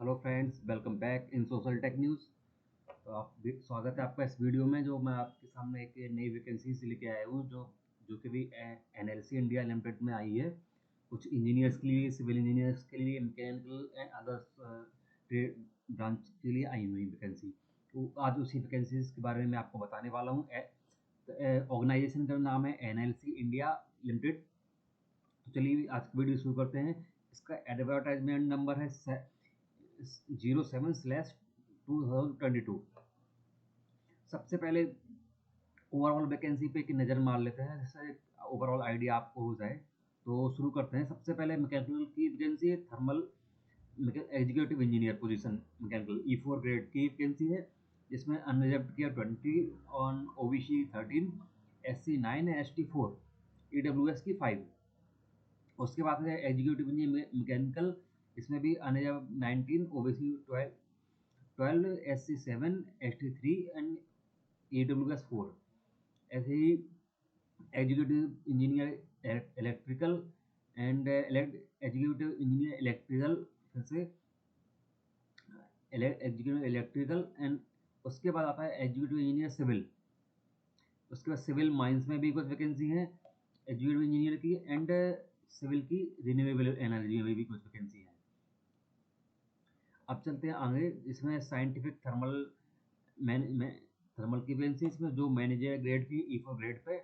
Hello friends, welcome back in social tech news. तो स्वागत है आपका इस वीडियो में, जो मैं आपके सामने एक नई वैकेंसीज लेके आया हूँ जो कि भी एनएलसी इंडिया लिमिटेड में आई है। कुछ इंजीनियर्स के लिए, सिविल इंजीनियर्स के लिए, mechanical and others trade branch के लिए आई हुई वैकेंसी। तो आज उसी वैकेंसीज के बारे में मैं आपको बताने वाला हूँ। ऑर्गेनाइजेशन का नाम है एनएलसी इंडिया लिमिटेड। तो चलिए आज की वीडियो शुरू करते हैं। इसका एडवर्टाइजमेंट नंबर है 07/2022। सबसे पहले ओवरऑल वैकेंसी पे एक नज़र मार लेते हैं, जिससे ओवरऑल आइडिया आपको हो जाए। तो शुरू करते हैं। सबसे पहले मैकेनिकल की वैकेंसी है, thermal executive engineer position, mechanical E4 grade की वैकेंसी है, जिसमें अनरिजर्व्ड किया 20, on OBC 13, SC 9, ST 4, EWS की 5। उसके बाद है एग्जीक्यूटिव इंजीनियर मैकेनिकल, इसमें भी unreserved 19, OBC 12, SC 7, ST 3 and EWS 4। ऐसे ही executive engineer electrical and executive engineer electrical, फिर से एग्जीक्यूटिव इलेक्ट्रिकल एंड उसके बाद आता है एग्जीक्यूटिव इंजीनियर सिविल। उसके बाद सिविल माइंस में भी कुछ वैकेंसी है एग्जीक्यूटिव इंजीनियर की, एंड सिविल की रिन्यूएबल एनर्जी में भी कुछ वैकेंसी है। अब चलते हैं आगे। इसमें साइंटिफिक थर्मल थर्मल की वैकेंसी, इसमें जो मैनेजर ग्रेड की E4 ग्रेड पे,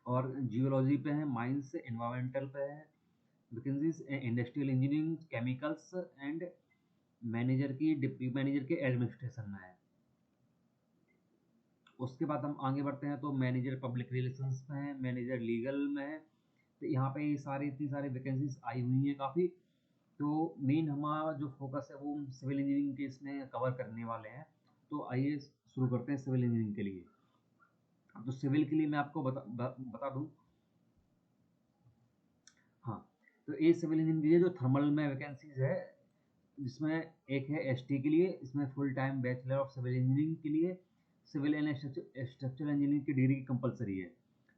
और जियोलॉजी पे है, माइंस एनवायरमेंटल पे है vacancies, industrial engineering, chemicals and manager की, डिप्टी मैनेजर के एडमिनिस्ट्रेशन में है। उसके बाद हम आगे बढ़ते हैं तो मैनेजर पब्लिक रिलेशंस में है, मैनेजर लीगल में है। तो यहाँ पे इतनी सारी वैकेंसीज आई हुई हैं काफ़ी। तो मेन हमारा जो फोकस है वो सिविल इंजीनियरिंग के इसमें कवर करने वाले हैं। तो आइए शुरू करते हैं सिविल इंजीनियरिंग के लिए। तो सिविल के लिए मैं आपको बता दूं। हाँ, तो ये सिविल इंजीनियरिंग जो थर्मल में वैकेंसीज है, जिसमें एक है एसटी के लिए, इसमें full time bachelor of civil engineering के लिए सिविल एंड स्ट्रक्चरल इंजीनियरिंग की डिग्री कंपलसरी है।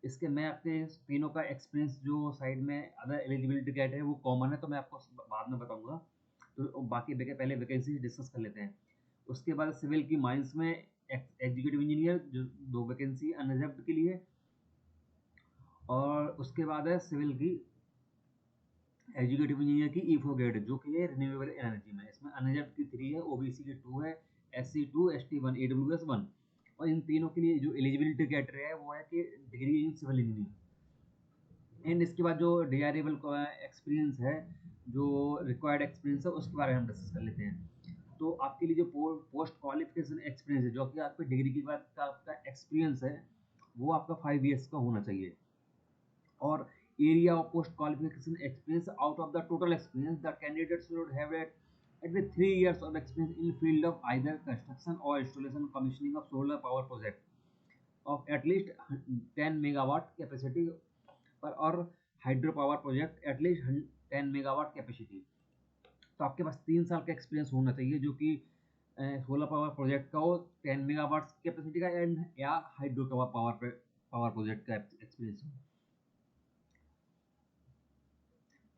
इसके मैं आपके तीनों का एक्सपीरियंस जो साइड में अदर एलिजिबिलिटी क्राइटेरिया है वो कॉमन है, तो मैं आपको बाद में बताऊंगा। तो बाकी पहले वैकेंसी डिस्कस कर लेते हैं। उसके बाद सिविल की माइंस में एग्जीक्यूटिव इंजीनियर जो 2 वैकेंसी अनरिजर्व्ड के लिए, और उसके बाद है सिविल की एग्जीक्यूटिव इंजीनियर की E4 ग्रेड, जो कि है रिन्यूएबल एनर्जी में। इसमें अनरिजर्व्ड की 3 है, ओबीसी की 2 है, SC 2, ST 1, EWS 1। और इन तीनों के लिए जो एलिजिबिलिटी क्राइटेरिया है वो है कि degree in civil engineering. And इसके बाद जो डिजायरेबल एक्सपीरियंस है, जो रिक्वायर्ड एक्सपीरियंस है, उसके बारे में हम डिस्कस कर लेते हैं। तो आपके लिए जो पोस्ट क्वालिफिकेशन एक्सपीरियंस है, जो कि आपकी डिग्री के बाद का आपका एक्सपीरियंस है, वो आपका 5 ईयर्स का होना चाहिए। और area of post qualification experience, out of the total experience the candidate should have at least 3 years of experience in field of either construction or installation commissioning of solar power project of at least 10 megawatt capacity पर, और hydropower project at least 10 megawatt capacity। तो आपके पास 3 साल का experience होना चाहिए, जो कि सोलर पावर प्रोजेक्ट का हो 10 मेगावाट कैपेसिटी का, एंड या हाइड्रो पावर प्रोजेक्ट का एक्सपीरियंस हो।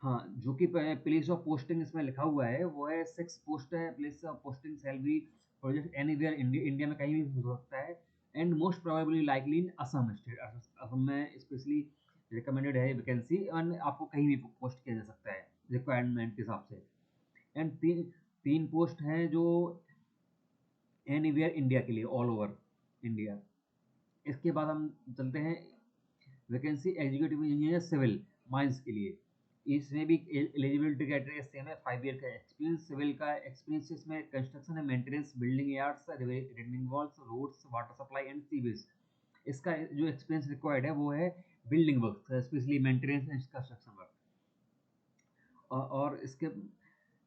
हाँ, जो कि प्लेस ऑफ पोस्टिंग इसमें लिखा हुआ है वो है 6 पोस्ट है। Place of posting salary project anywhere India में कहीं भी हो सकता है, and most probably likely in Assam state. Assam में स्पेशली रिकमेंडेड है वैकेंसी, एंड आपको कहीं भी पोस्ट किया जा सकता है रिक्वायरमेंट के हिसाब से। एंड तीन पोस्ट हैं जो एनीवेयर इंडिया के लिए, ऑल ओवर इंडिया। इसके बाद हम चलते हैं vacancy executive engineer civil mines के लिए। इसमें भी एलिजिबिलिटी क्राइटेरिया सेम है, 5 ईयर का एक्सपीरियंस। सिविल का एक्सपीरियंस इसमें कंस्ट्रक्शन है, maintenance, building yards, retaining walls, roads, water supply and sewage. इसका जो एक्सपीरियंस रिक्वायर्ड है वो है building work, specially maintenance and construction work. और इसके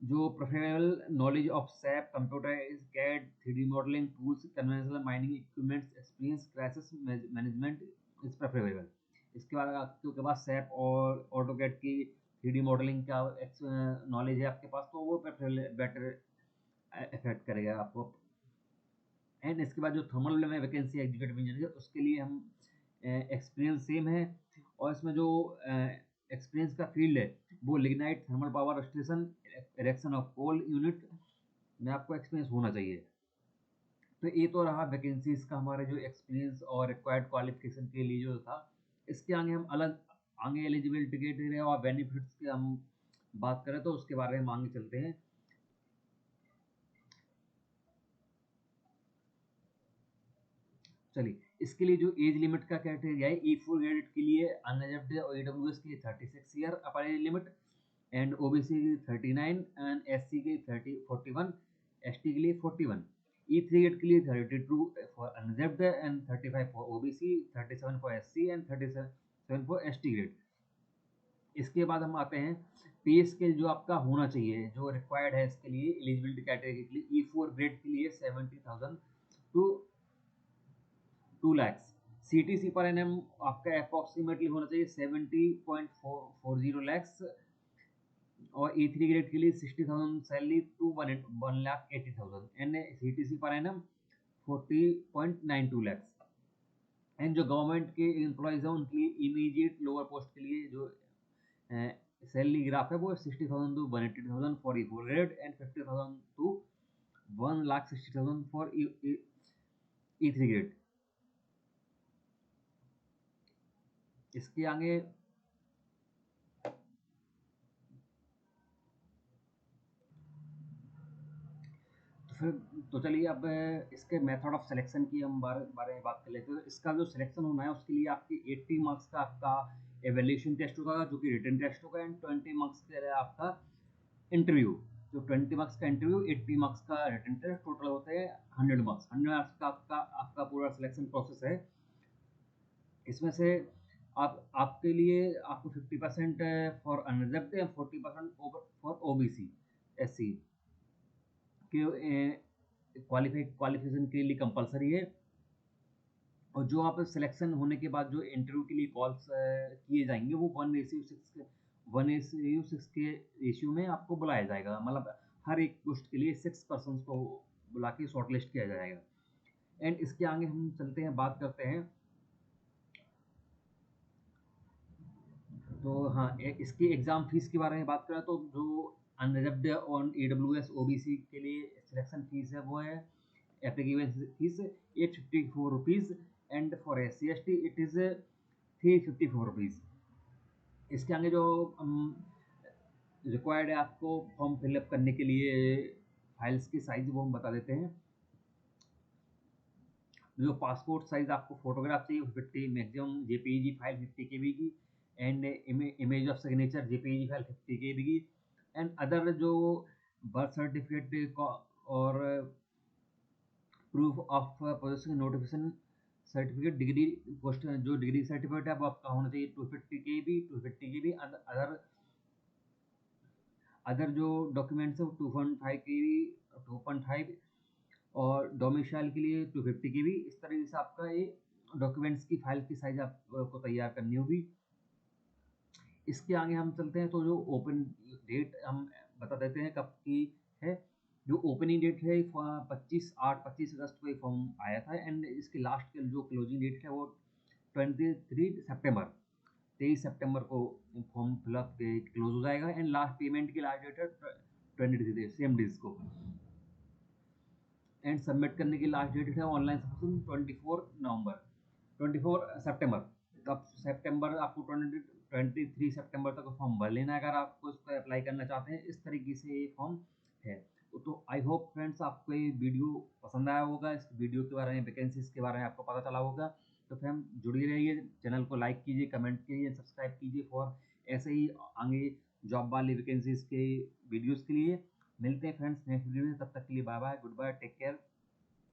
जो preferable knowledge of SAP, computer, CAD, 3D modelling tools, conventional mining equipments, experience, crisis management is preferable. इसके बाद आपके पास सैप और ऑटोकैड की 3D मॉडलिंग का नॉलेज है आपके पास, तो वो बेटर इफेक्ट करेगा आपको। एंड इसके बाद जो थर्मल में वैकेंसी एग्जीक्यूटिव इंजीनियर, उसके लिए हम एक्सपीरियंस सेम है, और इसमें जो एक्सपीरियंस का फील्ड है वो lignite thermal power station, erection of coal unit में आपको एक्सपीरियंस होना चाहिए। तो ये तो रहा वैकेंसीज का हमारे जो एक्सपीरियंस और रिक्वायर्ड क्वालिफिकेशन के लिए जो था। इसके आगे हम अलग आगे एलिजिबिलिटी क्राइटेरिया और बेनिफिट्स के हम बात करें तो उसके बारे में आगे चलते हैं। चलिए, इसके लिए जो एज लिमिट का क्राइटेरिया है, E4 ग्रेड के लिए अनरिजर्व्ड और ईडब्ल्यूएस के लिए 36 year upper age limit, and OBC के लिए 39, एंड एससी के लिए 41, एसटी के लिए 41। E3 ग्रेड के लिए 32 for unreserved and 35 for OBC, 37 for SC and 37 for ST grade. इसके बाद हम आते हैं पे स्केल जो आपका होना चाहिए, जो रिक्वायर्ड है इसके लिए एलिजिबिलिटी क्राइटेरिया के लिए। E4 ग्रेड के लिए 70,000 टू 2 lakhs। सीटीसी पर एनएम आपका अप्रॉक्सीमेटली होना चाहिए 70.40 lakhs, और E3 ग्रेड के लिए 60,000 सैलरी टू 1,80,000, एंड सीटीसी पर एनएम 40.92 lakhs। एंड जो गवर्नमेंट के एम्प्लॉयज हैं उनके लिए इमीडिएट लोअर पोस्ट के लिए जो सैलरी ग्राफ है वो 60,000 to 180,000 for E4 grade, and 50,000 to 1,60,000 for E3 grade. इसके आगे फिर तो चलिए अब इसके मेथड ऑफ सिलेक्शन की हम बारे में बात कर लेते हैं। तो इसका जो सिलेक्शन होना है उसके लिए आपकी 80 मार्क्स का आपका एवेल्यूशन टेस्ट होगा जो कि रिटन टेस्ट होगा, एंड 20 मार्क्स के लिए आपका इंटरव्यू। जो 20 मार्क्स का इंटरव्यू, 80 मार्क्स का रिटन टेस्ट, टोटल होते हैं 100 मार्क्स। 100 मार्क्स का आपका पूरा सिलेक्शन प्रोसेस है। इसमें से आप आपके लिए आपको 50% for unreserved and 40% for OBC SC के क्वालिफिकेशन के लिए कंपलसरी है। और जो आप सिलेक्शन होने के बाद जो इंटरव्यू के लिए कॉल्स किए जाएंगे वो 1:6 के रेशियो में आपको बुलाया जाएगा। मतलब हर एक पोस्ट के लिए 6 पर्सन को बुला के शॉर्टलिस्ट किया जाएगा। एंड इसके आगे हम चलते हैं, बात करते हैं। तो हाँ, इसकी एग्ज़ाम फीस के बारे में बात करें तो जो अनरिजर्व्ड और ईडब्ल्यूएस ओबीसी के लिए सिलेक्शन फीस है वो है application fees 854 rupees, and for SC ST it is 354 rupees. इसके आगे जो रिक्वायर्ड है आपको फॉर्म फिलअप करने के लिए फाइल्स की साइज वो हम बता देते हैं। जो पासपोर्ट साइज आपको फोटोग्राफ चाहिए 50 मैक्सिमम, जेपीईजी फाइल 50 केबी की, and image of signature JPEG file 50 केबी की, एंड अदर जो बर्थ सर्टिफिकेट और proof of position notification certificate, degree post जो डिग्री सर्टिफिकेट है वो आपका होना चाहिए 250 केबी, 250 केबी। अदर अदर जो डॉक्यूमेंट्स है वो 2.5 केबी, 2.5, और डोमिसाइल के लिए 250 की भी। इस तरीके से आपका ये डॉक्यूमेंट्स की फाइल की साइज आपको तैयार करनी होगी। इसके आगे हम चलते हैं तो जो ओपन डेट हम बता देते हैं कब की है। जो ओपनिंग डेट है 25 अगस्त को ये फॉर्म आया था, एंड इसकी लास्ट जो क्लोजिंग डेट है वो 23 सितंबर को फॉर्म फिलअप क्लोज हो जाएगा, एंड लास्ट पेमेंट की लास्ट डेट है 23 सेम डेज को, एंड सबमिट करने की लास्ट डेट है ऑनलाइन सबमिशन 24 सितंबर। तो आप सितंबर आपको 23 सितंबर तक फॉर्म भर लेना है अगर आपको इसको अप्लाई करना चाहते हैं। इस तरीके से ये फॉर्म है। तो आई होप फ्रेंड्स आपको ये वीडियो पसंद आया होगा। इस वीडियो के बारे में, वैकेंसीज के बारे में आपको पता चला होगा। तो फिर हम जुड़े रहिए, चैनल को लाइक कीजिए, कमेंट कीजिए, सब्सक्राइब कीजिए फॉर ऐसे ही आगे जॉब वाली वैकेंसीज के वीडियोज़ के लिए। मिलते हैं फ्रेंड्स नेक्स्ट वीडियो में, तब तक के लिए bye bye, goodbye, take care.